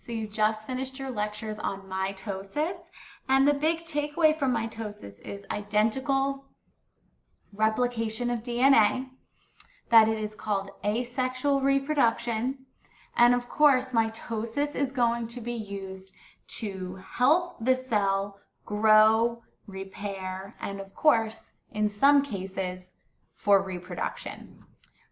So you just finished your lectures on mitosis, and the big takeaway from mitosis is identical replication of DNA, that it is called asexual reproduction, and of course mitosis is going to be used to help the cell grow, repair, and of course, in some cases, for reproduction.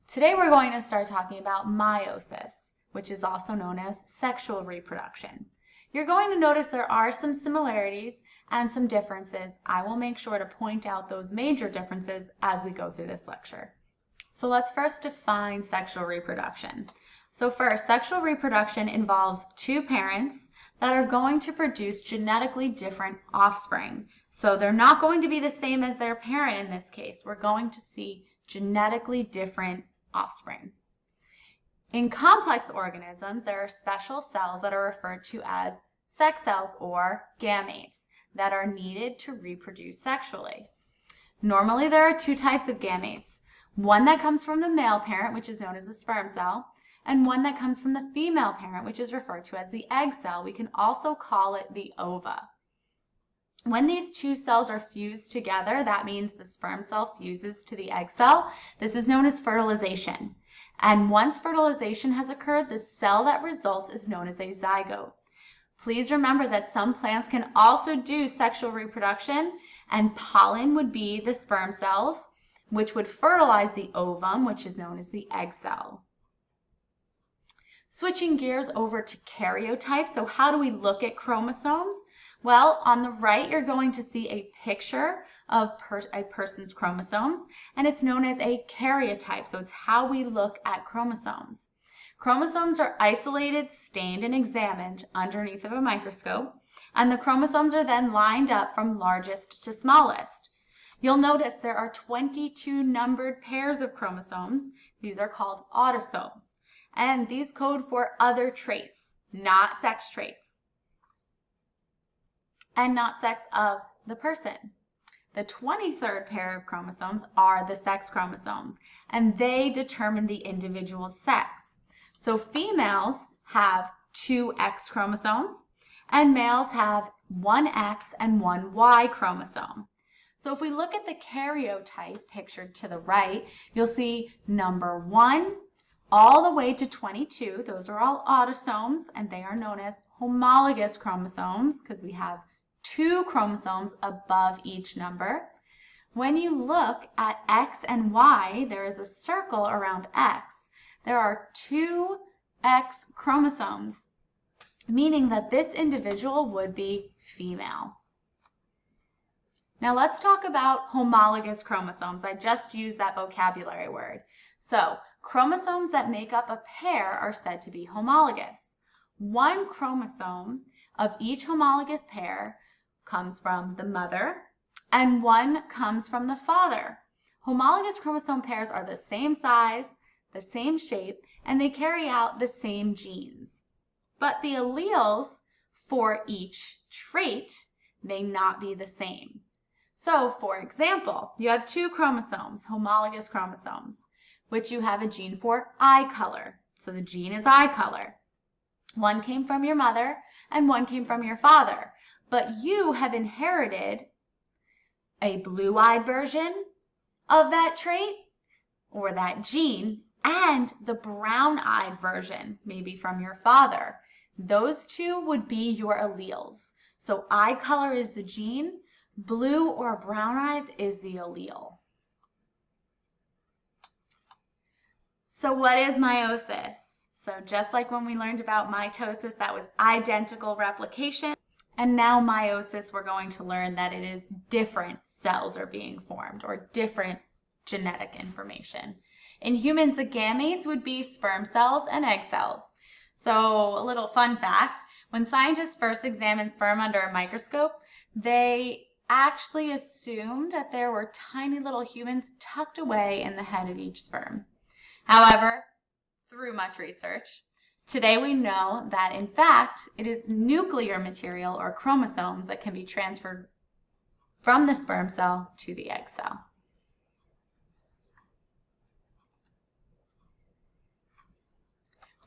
Today we're going to start talking about meiosis, which is also known as sexual reproduction. You're going to notice there are some similarities and some differences. I will make sure to point out those major differences as we go through this lecture. So let's first define sexual reproduction. So first, sexual reproduction involves two parents that are going to produce genetically different offspring. So they're not going to be the same as their parent in this case. We're going to see genetically different offspring. In complex organisms, there are special cells that are referred to as sex cells or gametes that are needed to reproduce sexually. Normally, there are two types of gametes. One that comes from the male parent, which is known as the sperm cell, and one that comes from the female parent, which is referred to as the egg cell. We can also call it the ova. When these two cells are fused together, that means the sperm cell fuses to the egg cell. This is known as fertilization. And once fertilization has occurred, the cell that results is known as a zygote. Please remember that some plants can also do sexual reproduction, and pollen would be the sperm cells, which would fertilize the ovum, which is known as the egg cell. Switching gears over to karyotypes. So how do we look at chromosomes? Well, on the right, you're going to see a picture of a person's chromosomes, and it's known as a karyotype. So it's how we look at chromosomes. Chromosomes are isolated, stained, and examined underneath of a microscope, and the chromosomes are then lined up from largest to smallest. You'll notice there are 22 numbered pairs of chromosomes. These are called autosomes, and these code for other traits, not sex traits, and not sex of the person. The 23rd pair of chromosomes are the sex chromosomes, and they determine the individual's sex. So females have 2 X chromosomes, and males have 1 X and 1 Y chromosome. So if we look at the karyotype pictured to the right, you'll see number 1 all the way to 22. Those are all autosomes, and they are known as homologous chromosomes because we have 2 chromosomes above each number. When you look at X and Y, there is a circle around X. There are 2 X chromosomes, meaning that this individual would be female. Now let's talk about homologous chromosomes. I just used that vocabulary word. So chromosomes that make up a pair are said to be homologous. 1 chromosome of each homologous pair comes from the mother, and 1 comes from the father. Homologous chromosome pairs are the same size, the same shape, and they carry out the same genes. But the alleles for each trait may not be the same. So, for example, you have 2 chromosomes, homologous chromosomes, which you have a gene for eye color. So the gene is eye color. 1 came from your mother and 1 came from your father. But you have inherited a blue-eyed version of that trait or that gene and the brown-eyed version, maybe from your father. Those 2 would be your alleles. So eye color is the gene, blue or brown eyes is the allele. So what is meiosis? So just like when we learned about mitosis, that was identical replication. And now meiosis, we're going to learn that it is different cells are being formed or different genetic information. In humans, the gametes would be sperm cells and egg cells. So a little fun fact, when scientists first examined sperm under a microscope, they actually assumed that there were tiny little humans tucked away in the head of each sperm. However, through much research, today we know that in fact it is nuclear material or chromosomes that can be transferred from the sperm cell to the egg cell.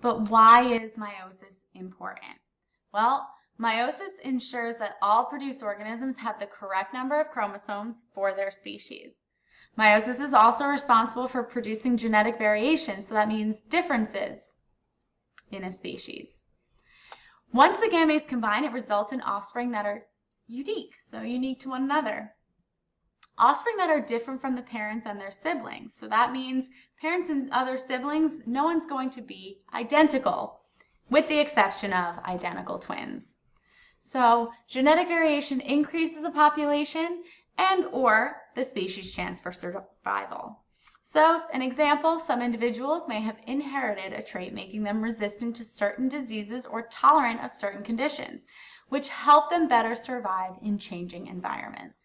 But why is meiosis important? Well, meiosis ensures that all produced organisms have the correct number of chromosomes for their species. Meiosis is also responsible for producing genetic variation, so that means differences in a species. Once the gametes combine, it results in offspring that are unique, so unique to one another. Offspring that are different from the parents and their siblings. So that means parents and other siblings, no one's going to be identical, with the exception of identical twins. So genetic variation increases a population and or the species' chance for survival. So an example, some individuals may have inherited a trait making them resistant to certain diseases or tolerant of certain conditions, which help them better survive in changing environments.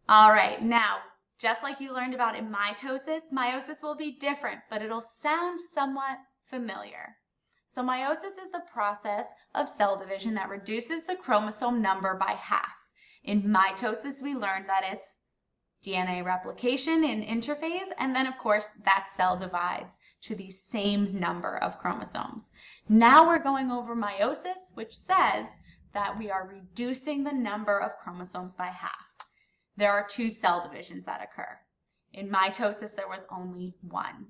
All right, now, just like you learned about in mitosis, meiosis will be different, but it'll sound somewhat familiar. So meiosis is the process of cell division that reduces the chromosome number by half. In mitosis, we learned that it's DNA replication in interphase, and then of course that cell divides to the same number of chromosomes. Now we're going over meiosis, which says that we are reducing the number of chromosomes by half. There are two cell divisions that occur. In mitosis, there was only one.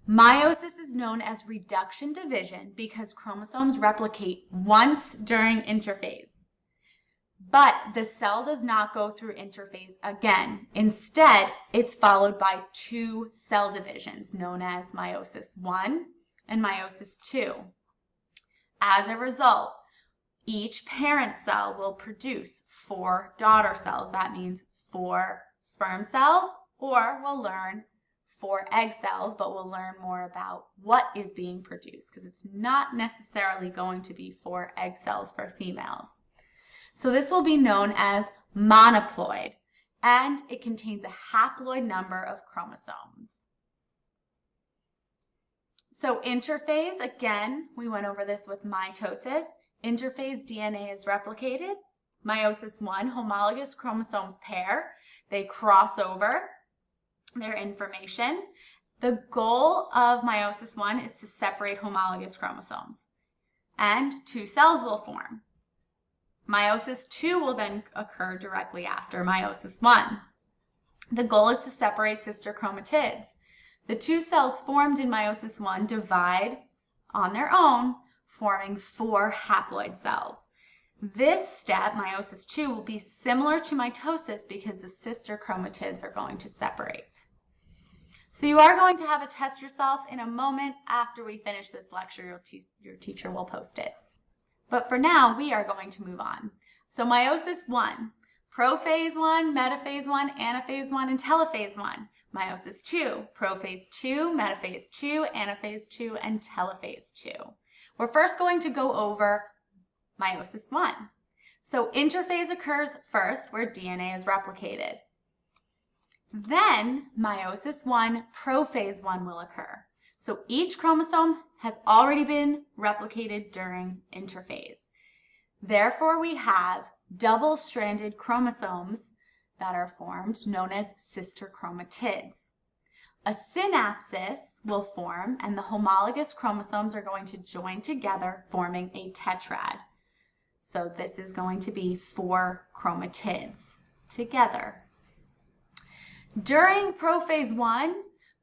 Meiosis is known as reduction division because chromosomes replicate once during interphase. But the cell does not go through interphase again. Instead, it's followed by two cell divisions known as meiosis 1 and meiosis 2. As a result, each parent cell will produce 4 daughter cells. That means 4 sperm cells, or we'll learn 4 egg cells, but we'll learn more about what is being produced because it's not necessarily going to be 4 egg cells for females. So this will be known as monoploid, and it contains a haploid number of chromosomes. So interphase, again, we went over this with mitosis. Interphase DNA is replicated. Meiosis 1, homologous chromosomes pair. They cross over their information. The goal of meiosis 1 is to separate homologous chromosomes, and 2 cells will form. Meiosis 2 will then occur directly after meiosis 1. The goal is to separate sister chromatids. The 2 cells formed in meiosis 1 divide on their own, forming 4 haploid cells. This step, meiosis 2, will be similar to mitosis because the sister chromatids are going to separate. So you are going to have a test yourself in a moment after we finish this lecture. Your teacher will post it. But for now, we are going to move on. So meiosis 1, prophase 1, metaphase 1, anaphase 1, and telophase 1. Meiosis 2, prophase 2, metaphase 2, anaphase 2, and telophase 2. We're first going to go over meiosis 1. So interphase occurs first, where DNA is replicated. Then meiosis 1, prophase 1 will occur. So each chromosome has already been replicated during interphase. Therefore, we have double-stranded chromosomes that are formed, known as sister chromatids. A synapsis will form, and the homologous chromosomes are going to join together, forming a tetrad. So this is going to be 4 chromatids together. During prophase 1,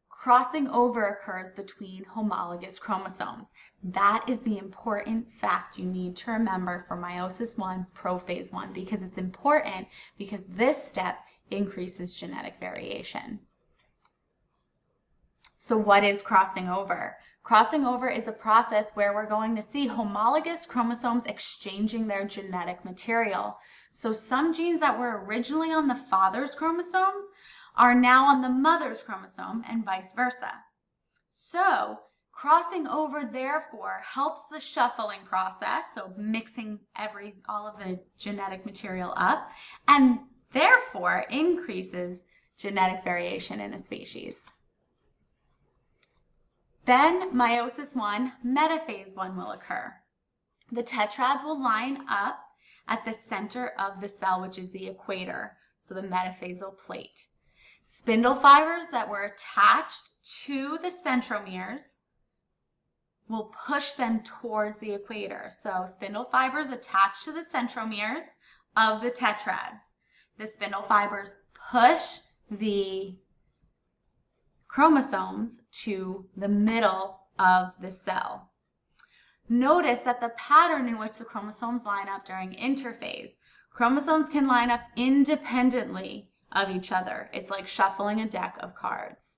crossing over occurs between homologous chromosomes. That is the important fact you need to remember for meiosis 1, prophase 1, because it's important because this step increases genetic variation. So what is crossing over? Crossing over is a process where we're going to see homologous chromosomes exchanging their genetic material. So some genes that were originally on the father's chromosomes are now on the mother's chromosome and vice versa. So crossing over therefore helps the shuffling process, so mixing all of the genetic material up, and therefore increases genetic variation in a species. Then meiosis 1, metaphase 1 will occur. The tetrads will line up at the center of the cell, which is the equator, so the metaphasal plate. Spindle fibers that were attached to the centromeres will push them towards the equator. So spindle fibers attach to the centromeres of the tetrads. The spindle fibers push the chromosomes to the middle of the cell. Notice that the pattern in which the chromosomes line up during interphase. Chromosomes can line up independently of each other. It's like shuffling a deck of cards.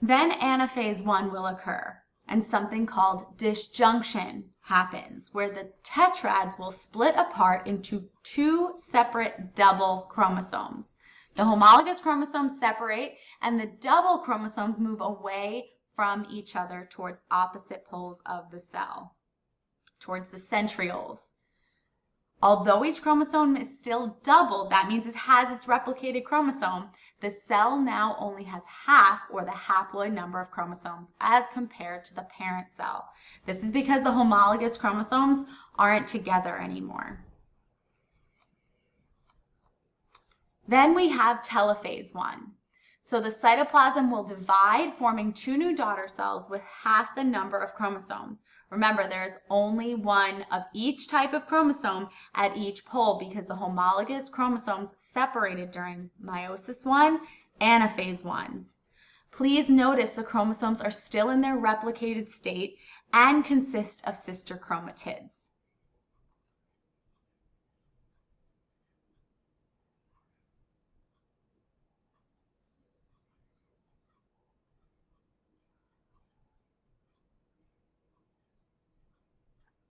Then anaphase 1 will occur, and something called disjunction happens, where the tetrads will split apart into two separate double chromosomes. The homologous chromosomes separate, and the double chromosomes move away from each other towards opposite poles of the cell, towards the centrioles. Although each chromosome is still doubled, that means it has its replicated chromosome, the cell now only has half, or the haploid number of chromosomes, as compared to the parent cell. This is because the homologous chromosomes aren't together anymore. Then we have telophase 1. So the cytoplasm will divide, forming two new daughter cells with half the number of chromosomes. Remember, there is only one of each type of chromosome at each pole because the homologous chromosomes separated during meiosis 1, anaphase 1. Please notice the chromosomes are still in their replicated state and consist of sister chromatids.